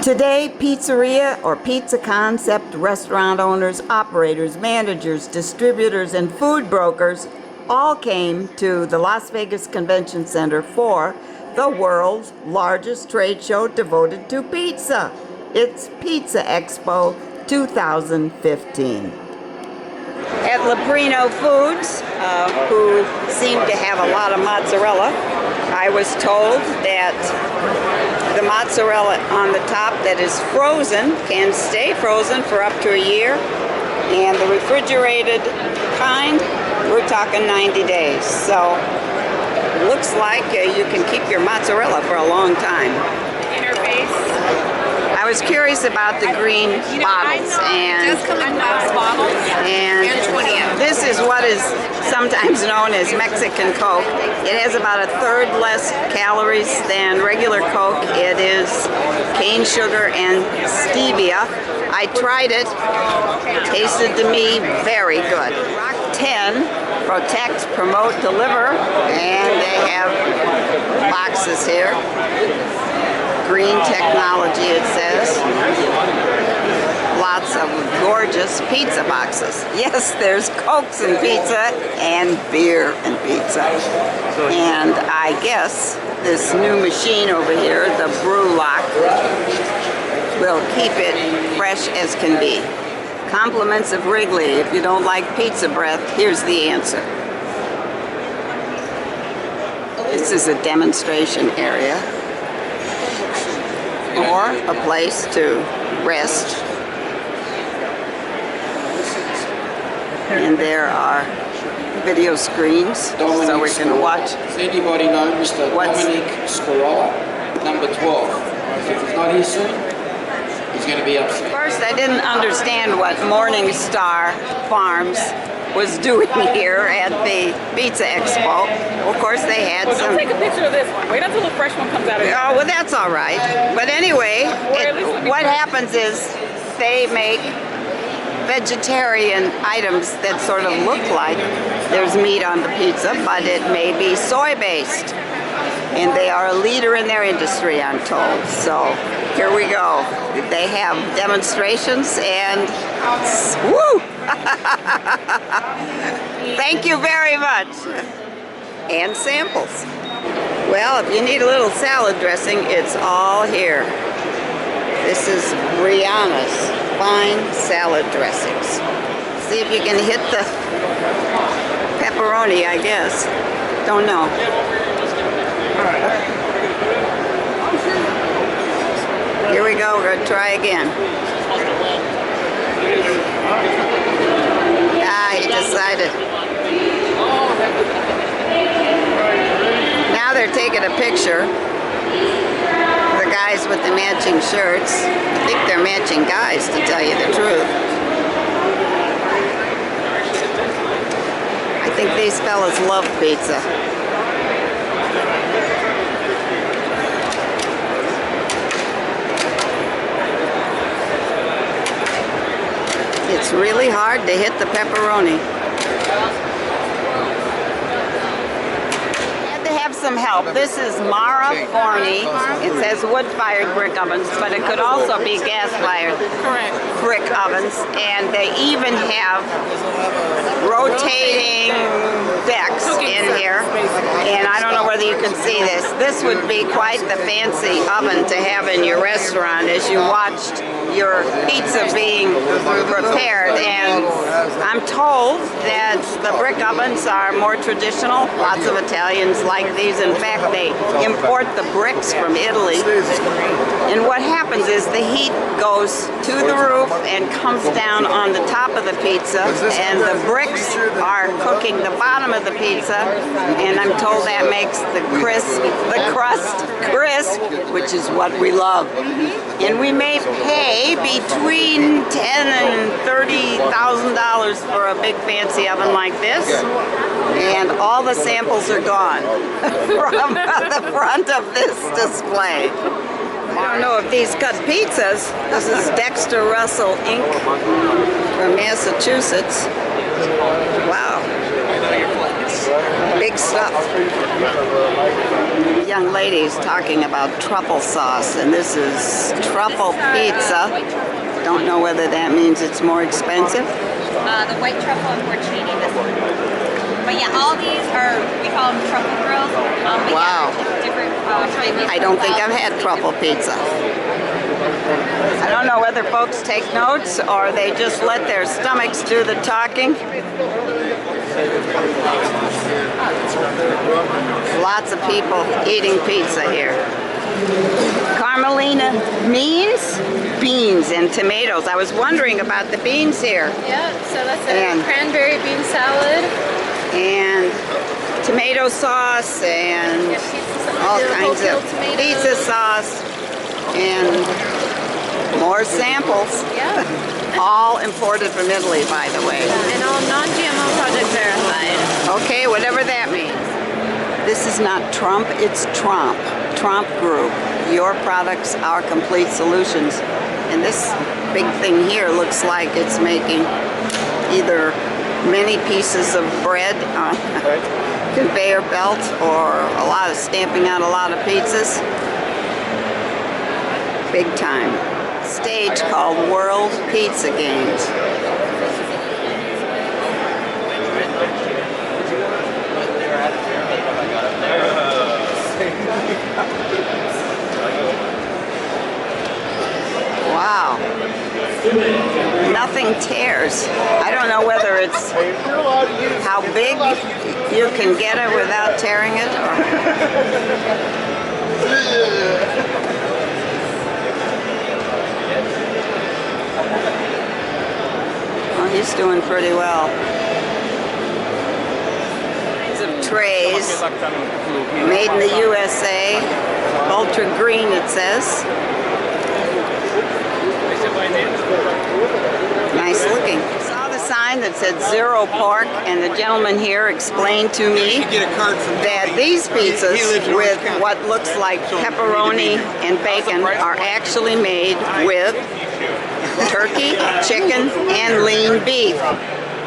Today, pizzeria or pizza concept restaurant owners, operators, managers, distributors, and food brokers all came to the Las Vegas Convention Center for the world's largest trade show devoted to pizza. It's Pizza Expo 2015. At Leprino Foods, who seem to have a lot of mozzarella, I was told that the mozzarella on the top that is frozen can stay frozen for up to a year, and the refrigerated kind, we're talking 90 days. So it looks like you can keep your mozzarella for a long time. Interface. I was curious about the green bottles, and this is what is sometimes known as Mexican Coke. It has about a third less calories than regular Coke. It is cane sugar and stevia. I tried it. Tasted to me very good. Rock 10, protect, promote, deliver, and they have boxes here. Green technology, it says. Lots of gorgeous pizza boxes. Yes, there's Cokes and pizza and beer and pizza. And I guess this new machine over here, the Brew Lock, will keep it fresh as can be. Compliments of Wrigley. If you don't like pizza breath, here's the answer. This is a demonstration area, or a place to rest. And there are video screens so we can watch. Does anybody know Mr. Dominic Scarola, number 12? If he's not here soon, he's going to be upset. First, I didn't understand what Morningstar Farms was doing here at the Pizza Expo. Of course, they had some... Don't take a picture of this one. Wait until the fresh one comes out of here. Oh, well, that's all right. But anyway, what happens is they make vegetarian items that sort of look like there's meat on the pizza, but it may be soy-based. And they are a leader in their industry, I'm told. So here we go. They have demonstrations and woo! Thank you very much. And samples. Well, if you need a little salad dressing, it's all here. This is Brianna's fine salad dressings. See if you can hit the pepperoni, I guess. Don't know. Here we go, we're gonna try again. He decided. Now they're taking a picture. The guys with the matching shirts. I think they're matching guys, to tell you the truth. I think these fellas love pizza. It's really hard to hit the pepperoni. Had to have some help. This is Maura Barney. It says wood-fired brick ovens, but it could also be gas-fired brick ovens. And they even have rotating decks in here. And I don't know whether you can see this. This would be quite the fancy oven to have in your restaurant as you watched your pizza being prepared. And I'm told that the brick ovens are more traditional. Lots of Italians like these. In fact, they import the bricks from Italy. And what happens is the heat goes to the roof and comes down on the top of the pizza, and the bricks are cooking the bottom of the pizza, and I'm told that makes the crust crisp, which is what we love. And we may pay between $10,000 and $30,000 for a big fancy oven like this, and all the samples are gone from the front of this display. I don't know if these cut pizzas. This is Dexter Russell Inc. from Massachusetts. Wow. Big big stuff. Young lady's talking about truffle sauce, and this is truffle pizza. Don't know whether that means it's more expensive. The white truffle and porcini, this one. But yeah, all these are, we call them truffle grills. But Wow. Yeah, different I don't think I've had truffle pizza. I don't know whether folks take notes or they just let their stomachs do the talking. Lots of people eating pizza here. Carmelina means beans and tomatoes. I was wondering about the beans here. Yeah, so that's And- a cranberry bean salad. And tomato sauce and all kinds of pizza sauce and more samples. Yeah, All imported from Italy, by the way. and all non-GMO project verified. Okay, whatever that means. This is not Trump, it's Tromp. Tromp Group. Your products, our complete solutions. And this big thing here looks like it's making either many pieces of bread on a conveyor belt or a lot of stamping out a lot of pizzas. Big time. Stage called World Pizza Games. Wow. Nothing tears. I don't know whether it's how big you can get it without tearing it or... Well, he's doing pretty well. Of trays, made in the USA, ultra green it says. Nice looking. I saw the sign that said zero pork, and the gentleman here explained to me that these pizzas with what looks like pepperoni and bacon are actually made with turkey, chicken, and lean beef.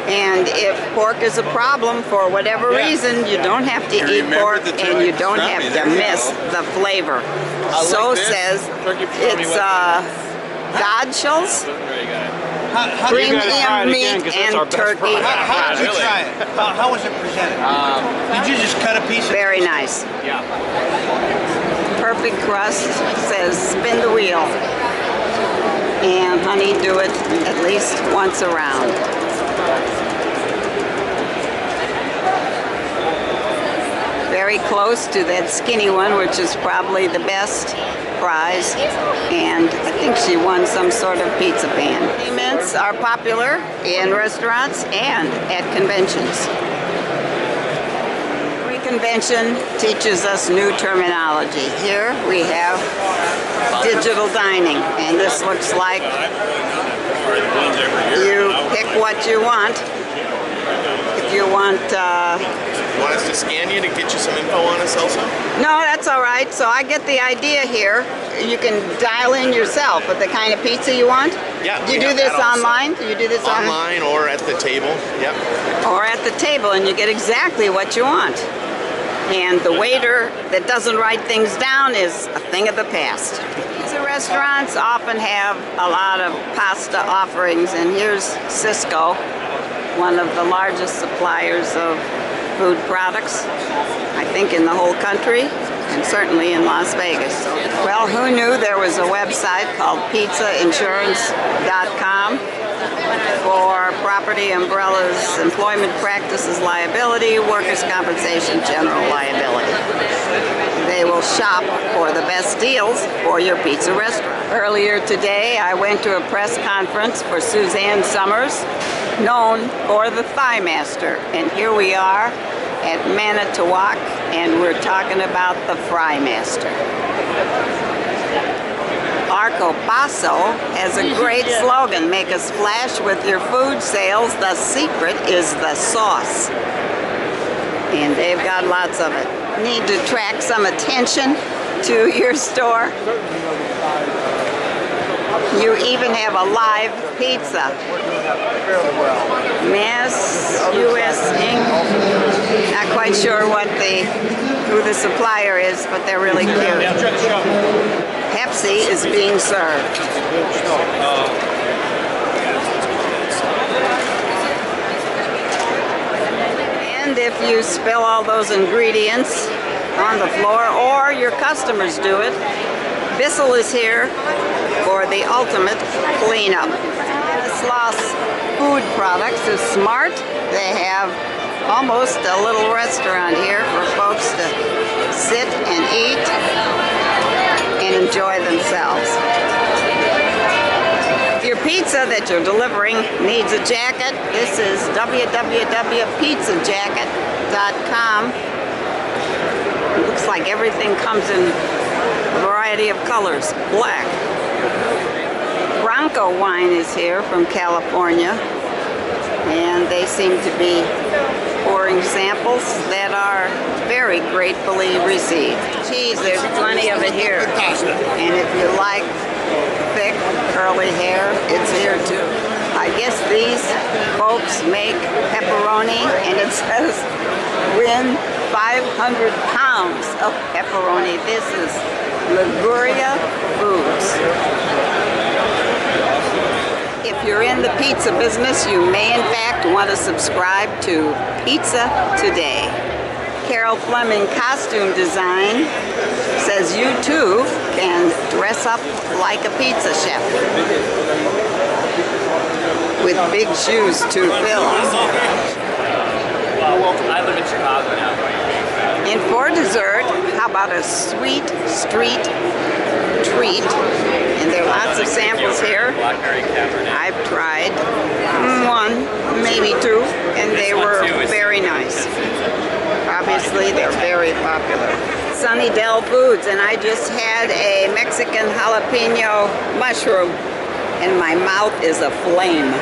And if pork is a problem for whatever reason, you don't have to eat pork and you don't have to miss the flavor. So says it's Godshall's premium meat and turkey. How did you try it? How was it presented? Did you just cut a piece of Very nice. Yeah. Perfect crust. Says spin the wheel. And honey, do it at least once around. Very close to that skinny one, which is probably the best prize. And I think she won some sort of pizza pan. Mints are popular in restaurants and at conventions. Every convention teaches us new terminology. Here we have digital dining, and this looks like you pick what you want. If you want Want us to scan you to get you some info on us also? no, that's all right. So I get the idea here. You can dial in yourself with the kind of pizza you want. Yeah. Do you we do have this that also. online? Do you do this Online or at the table? Yep. or at the table, and you get exactly what you want. And the waiter that doesn't write things down is a thing of the past. Pizza restaurants often have a lot of pasta offerings, and here's Cisco, one of the largest suppliers of food products, I think in the whole country, and certainly in Las Vegas. Well, who knew there was a website called pizzainsurance.com for property, umbrellas, employment practices liability, workers' compensation, general liability. They will shop for the best deals for your pizza restaurant. Earlier today, I went to a press conference for Suzanne Summers, known for the Thigh Master. And here we are at Manitowoc, and we're talking about the Fry Master. Arco Basso has a great slogan, make a splash with your food sales. The secret is the sauce. And they've got lots of it. Need to attract some attention to your store. You even have a live pizza. Mass US Inc. Not quite sure who the supplier is, but they're really cute. Pepsi is being served. And if you spill all those ingredients on the floor, or your customers do it, Bissell is here for the ultimate cleanup. Sloss Food Products is smart. They have almost a little restaurant here for folks to sit and eat and enjoy themselves. If your pizza that you're delivering needs a jacket, this is www.pizzajacket.com. It looks like everything comes in a variety of colors. Black. Bronco Wine is here from California, and they seem to be pouring samples that are very gratefully received. Cheese, there's plenty of it here. And if you like thick, curly hair, it's here too. I guess these folks make pepperoni, and it says win 500 pounds of pepperoni. This is Liguria Foods. If you're in the pizza business, you may in fact want to subscribe to Pizza Today. Carol Fleming Costume Design says you too can dress up like a pizza chef with big shoes to fill. I live in Chicago now. And for dessert, how about a sweet street treat? And there are lots of samples here. I've tried one, maybe two, and they were very nice. Obviously, they're very popular. Sunny Del Foods, and I just had a Mexican jalapeno mushroom, and my mouth is aflame.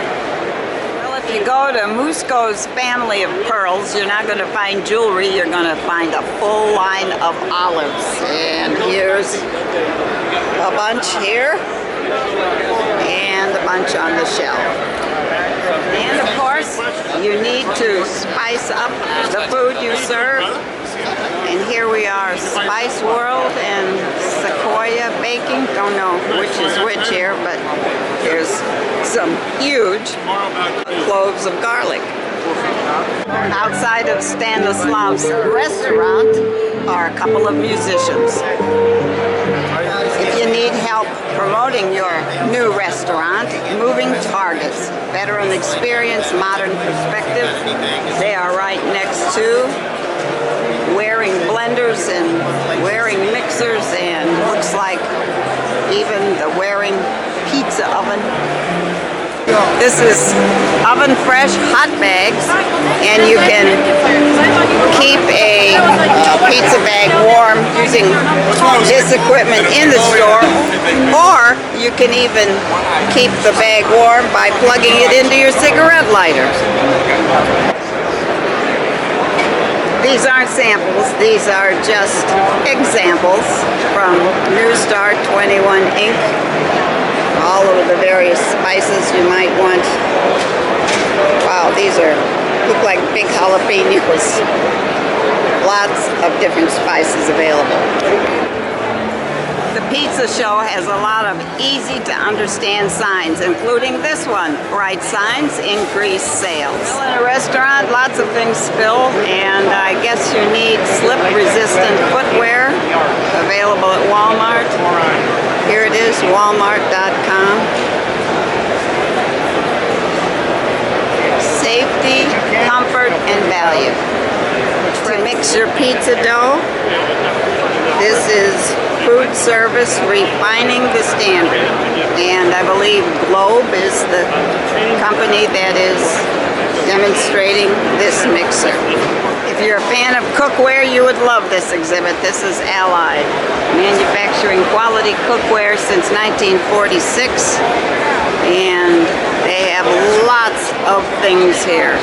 If you go to Musco's Family of Pearls, you're not going to find jewelry, you're going to find a full line of olives. And here's a bunch here, and a bunch on the shelf. And of course, you need to spice up the food you serve. And here we are, Spice World and Sequoia Baking. Don't know which is which here, but there's some huge cloves of garlic. Outside of Stanislav's restaurant are a couple of musicians. If you need help promoting your new restaurant, moving targets, veteran experience, modern perspective, they are right next to Waring blenders and Waring mixers, and looks like even the Waring pizza oven. This is oven fresh hot bags, and you can keep a pizza bag warm using this equipment in the store, or you can even keep the bag warm by plugging it into your cigarette lighter. These aren't samples, these are just examples from Morningstar 21 Inc. All of the various spices you might want. Wow, these look like big jalapenos. Lots of different spices available. The pizza show has a lot of easy to understand signs, including this one. Bright signs increase sales. In a restaurant, lots of things spill, and I guess you need slip-resistant footwear available at Walmart. Here it is, walmart.com. Safety, comfort, and value. To mix your pizza dough, this is Food Service Refining the Standard. And I believe Globe is the company that is demonstrating this mixer. If you're a fan of cookware, you would love this exhibit. This is Allied, manufacturing quality cookware since 1946. And they have lots of things here.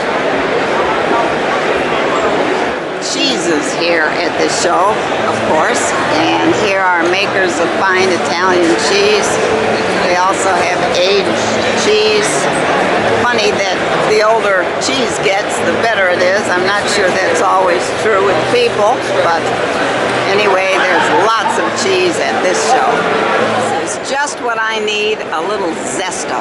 Cheeses here at the show, of course, and here are makers of fine Italian cheese. They also the older cheese gets, the better it is. I'm not sure that's always true with people, but anyway, there's lots of cheese at this show. This is just what I need, a little zesto.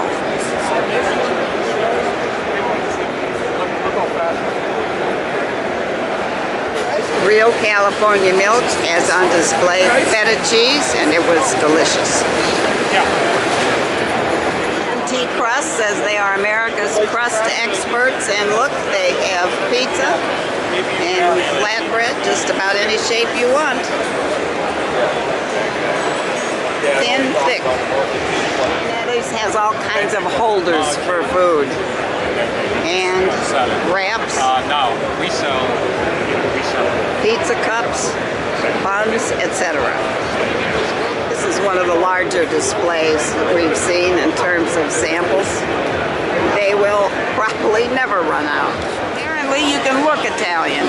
Real California milk as on display, feta cheese, and it was delicious. Tea Crust says they are America's crust experts, and look, they have pizza and flatbread, just about any shape you want. Thin, thick. This has all kinds of holders for food. And wraps. No, we sell Pizza cups, buns, etc. This is one of the larger displays we've seen in terms of samples. They will probably never run out. Apparently you can look Italian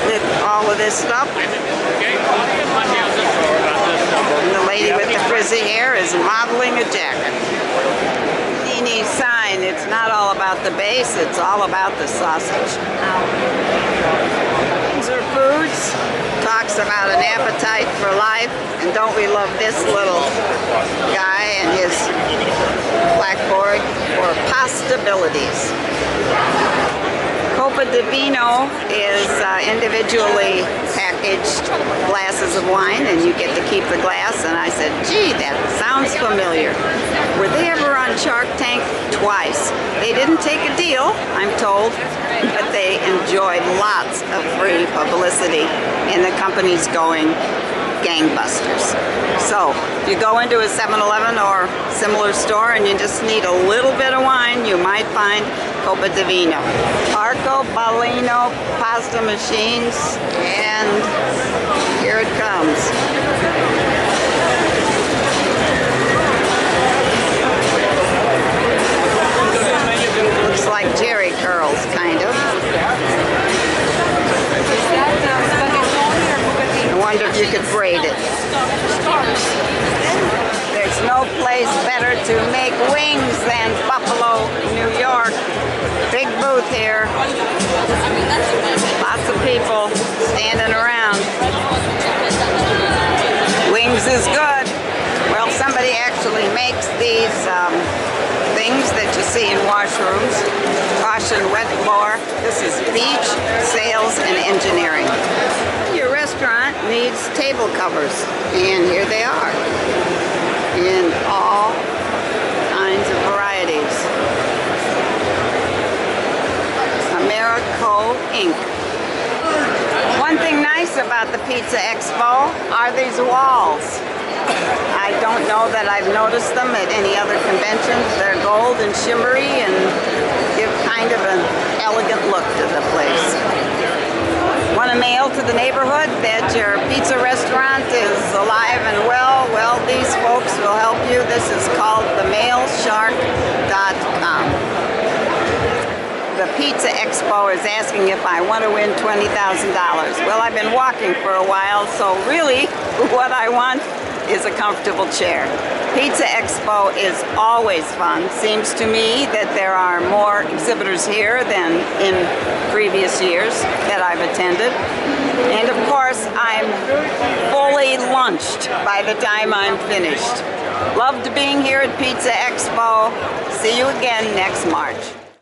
with all of this stuff. And the lady with the frizzy hair is modeling a jacket. Nini's sign, it's not all about the base, it's all about the sausage. Things are foods, talks about an appetite for life, and don't we love this little guy and his blackboard for possibilities. Copa di Vino is individually packaged glasses of wine, and you get to keep the glass. And I said, gee, that sounds familiar. Were they ever on Shark Tank? Twice. They didn't take a deal, I'm told, but they enjoyed lots of free publicity, and the company's going gangbusters. So, if you go into a 7-Eleven or similar store and you just need a little bit of wine, you might find Copa di Vino. Arcobaleno pasta machines, and here it comes. Looks like Jerry curls, kind of. I wonder if you could braid it. There's no place better to make wings than Buffalo, New York. Big booth here. Lots of people standing around. Wings is good. Well, somebody actually makes these things that you see in washrooms. Caution, wet floor. This is beach, sales, and engineering. Your restaurant needs table covers, and here they are in all kinds of varieties. Americo Inc. One thing nice about the Pizza Expo are these walls. I don't know that I've noticed them at any other conventions. They're gold and shimmery and give kind of an elegant look to the place. Want to mail to the neighborhood that your pizza restaurant is alive and well? Well, these folks will help you. This is called themailshark.com. The Pizza Expo is asking if I want to win $20,000. Well, I've been walking for a while, so really what I want is a comfortable chair. Pizza Expo is always fun. Seems to me that there are more exhibitors here than in previous years that I've attended. And of course, I'm fully lunched by the time I'm finished. Loved being here at Pizza Expo. See you again next March.